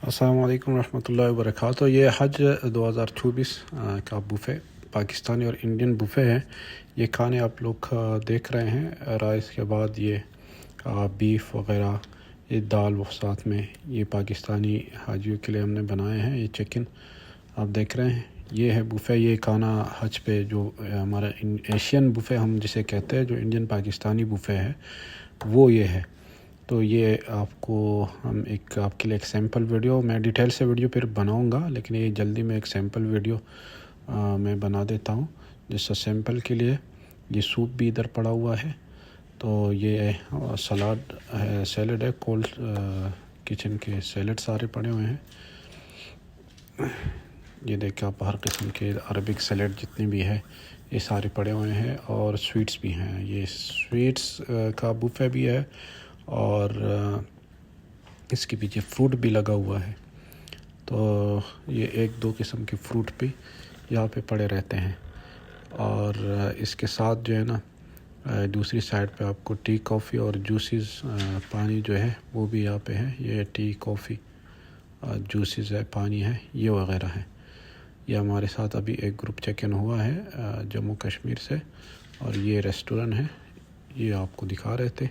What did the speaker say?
अस्सलाम वालेकुम रहमतुल्लाहि व बरकातहू। ये हज 2024 का बुफ़े पाकिस्तानी और इंडियन बुफ़े है। ये खाने आप लोग देख रहे हैं। राइस के बाद ये बीफ वगैरह, ये दाल वो साथ में, ये पाकिस्तानी हाजियों के लिए हमने बनाए हैं। ये चिकन आप देख रहे हैं। ये है बुफ़े। ये खाना हज पे जो हमारा एशियन बुफ़े हम जिसे कहते हैं, जो इंडियन पाकिस्तानी बुफ़े है वो ये है। तो ये आपको हम आपके लिए एक सैम्पल वीडियो, मैं डिटेल से वीडियो फिर बनाऊंगा, लेकिन ये जल्दी में एक सैम्पल वीडियो मैं बना देता हूँ। जिससे सैम्पल के लिए ये सूप भी इधर पड़ा हुआ है। तो ये सलाद है, सैलड है, कोल्ड किचन के सैलड सारे पड़े हुए हैं। ये देखिए आप, हर किस्म के अरबिक सैलड जितने भी है ये सारे पड़े हुए हैं, और स्वीट्स भी हैं। ये स्वीट्स का बुफ़े भी है, और इसके पीछे फ्रूट भी लगा हुआ है। तो ये एक दो किस्म के फ्रूट भी यहाँ पे पड़े रहते हैं। और इसके साथ जो है ना, दूसरी साइड पे आपको टी कॉफ़ी और जूसेस, पानी जो है वो भी यहाँ पे है। ये टी कॉफ़ी, जूसेस है, पानी है, ये वगैरह है। ये हमारे साथ अभी एक ग्रुप चेक इन हुआ है जम्मू कश्मीर से, और ये रेस्टोरेंट है, ये आपको दिखा रहे थे।